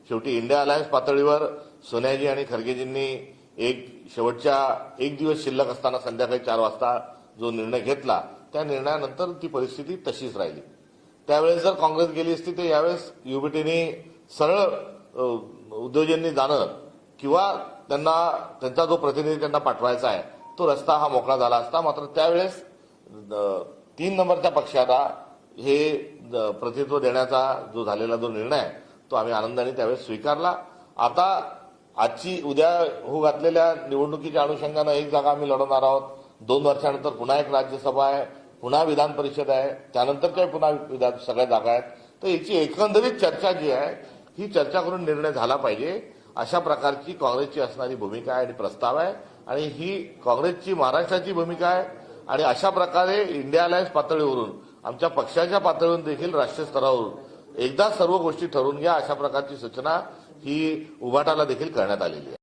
शेवटी India alliance पातळीवर सोनियाजी आणि खरगेजींनी शेवटच्या एक दिवस शिल्लक असताना संध्याकाळी 4 वाजता जो निर्णय घेतला त्या निर्णयानंतर ती परिस्थिती तशीच राहिली। त्यावेळेस जर काँग्रेस गेली असती तर यावेळेस युबीटीने सरळ उद्योजकांनी जाणं किंवा त्यांचा जो प्रतिनिधी त्यांना पाठवायचा आहे तो रस्ता हा मोकळा झाला असता। मात्र त्यावेळेस 3 नंबरच्या पक्षाला हे प्रतिनिधित्व देण्याचा जो झालेला जो निर्णय आहे तो आम्ही आनंदाने त्यावेळेस स्वीकारला। आता उद्या होऊ घातलेल्या निवडणुकीच्या अनुषंगानं एक जागा आम्ही लढवणार आहोत। 2 वर्षानंतर पुन्हा एक राज्यसभा आहे, पुन्हा विधान परिषद आहे, त्यानंतरच्या पुन्हा सगळ्या जागा आहेत। तर याची एकंदरीत चर्चा जी आहे ही चर्चा करून निर्णय झाला पाहिजे अशा प्रकारची काँग्रेसची असणारी भूमिका आहे आणि प्रस्ताव आहे आणि ही काँग्रेसची महाराष्ट्राची भूमिका आहे। आणि अशा प्रकारे इंडिया अलायन्स पातळीवरून आमच्या पक्षाच्या पातळीवरून देखील राष्ट्रीय स्तरावरून एकदा सर्व गोष्टी ठरवून घ्या अशा प्रकारची सूचना ही उभाटाला देखील करण्यात आलेली आहे।